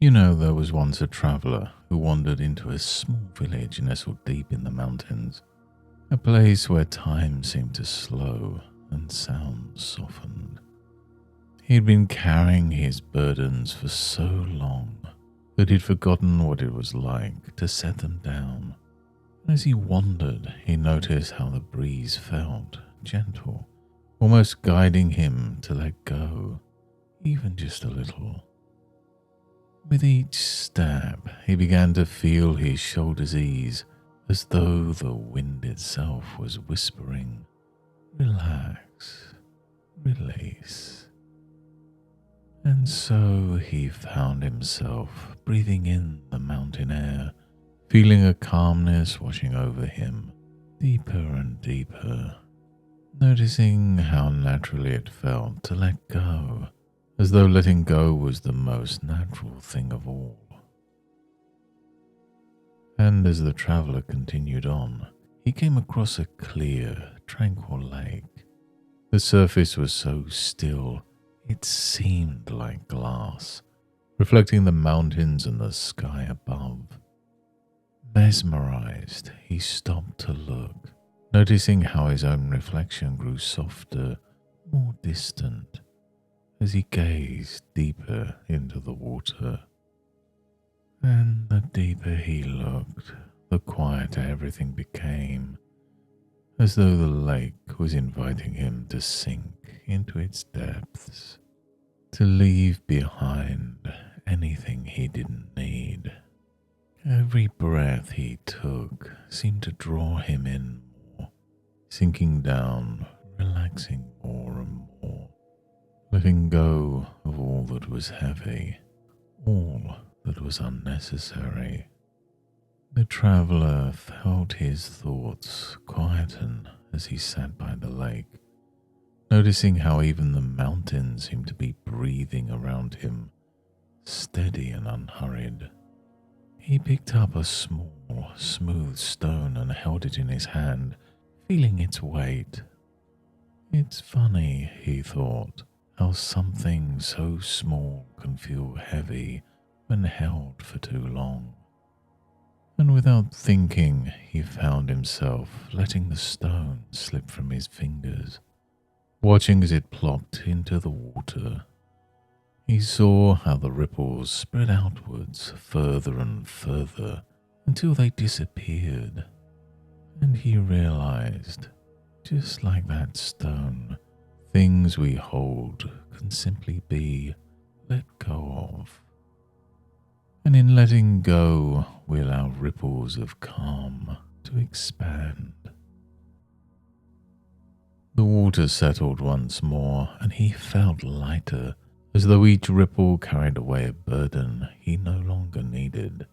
There was once a traveller who wandered into a small village nestled deep in the mountains, a place where time seemed to slow and sound softened. He'd been carrying his burdens for so long that he'd forgotten what it was like to set them down. As he wandered, he noticed how the breeze felt gentle, almost guiding him to let go, even just a little. With each step, he began to feel his shoulders ease, as though the wind itself was whispering, "Relax, release." And so he found himself breathing in the mountain air, feeling a calmness washing over him, deeper and deeper, noticing how naturally it felt to let go, as though letting go was the most natural thing of all. And as the traveller continued on, he came across a clear, tranquil lake. The surface was so still, it seemed like glass, reflecting the mountains and the sky above. Mesmerized, he stopped to look, noticing how his own reflection grew softer, more distant, as he gazed deeper into the water. And the deeper he looked, the quieter everything became, as though the lake was inviting him to sink into its depths, to leave behind anything he didn't need. Every breath he took seemed to draw him in more, sinking down, relaxing more and more, letting go of all that was heavy, all that was unnecessary. The traveller felt his thoughts quieten as he sat by the lake, noticing how even the mountains seemed to be breathing around him, steady and unhurried. He picked up a small, smooth stone and held it in his hand, feeling its weight. It's funny, he thought, how something so small can feel heavy when held for too long. And without thinking, he found himself letting the stone slip from his fingers, watching as it plopped into the water. He saw how the ripples spread outwards further and further until they disappeared, and he realized, just like that stone, things we hold can simply be let go of. And in letting go, we allow ripples of calm to expand. The water settled once more, and he felt lighter, as though each ripple carried away a burden he no longer needed.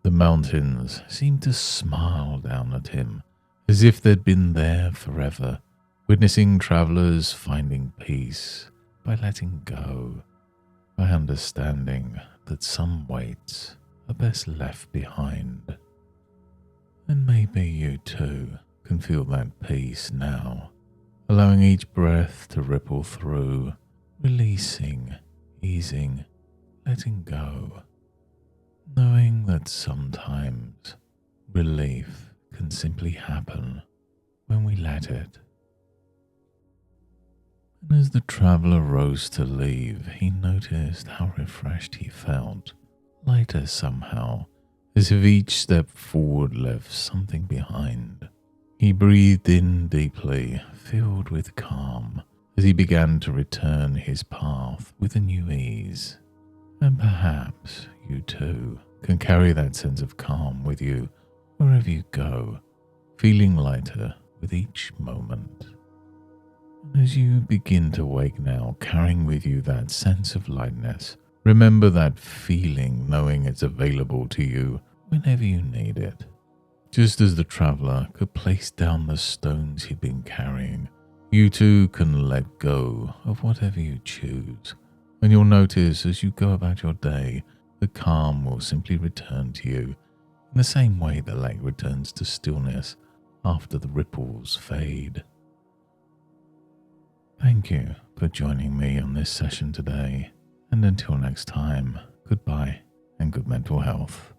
The mountains seemed to smile down at him, as if they'd been there forever, witnessing travellers finding peace by letting go, by understanding that some weights are best left behind. And maybe you too can feel that peace now, allowing each breath to ripple through, releasing, easing, letting go, knowing that sometimes relief can simply happen when we let it. And as the traveller rose to leave, he noticed how refreshed he felt, lighter somehow, as if each step forward left something behind. He breathed in deeply, filled with calm, as he began to return his path with a new ease. And perhaps you too can carry that sense of calm with you wherever you go, feeling lighter with each moment. And as you begin to wake now, carrying with you that sense of lightness, remember that feeling knowing it's available to you whenever you need it. Just as the traveller could place down the stones he'd been carrying, you too can let go of whatever you choose, and you'll notice as you go about your day, the calm will simply return to you in the same way the lake returns to stillness after the ripples fade. Thank you for joining me on this session today, and until next time, goodbye and good mental health.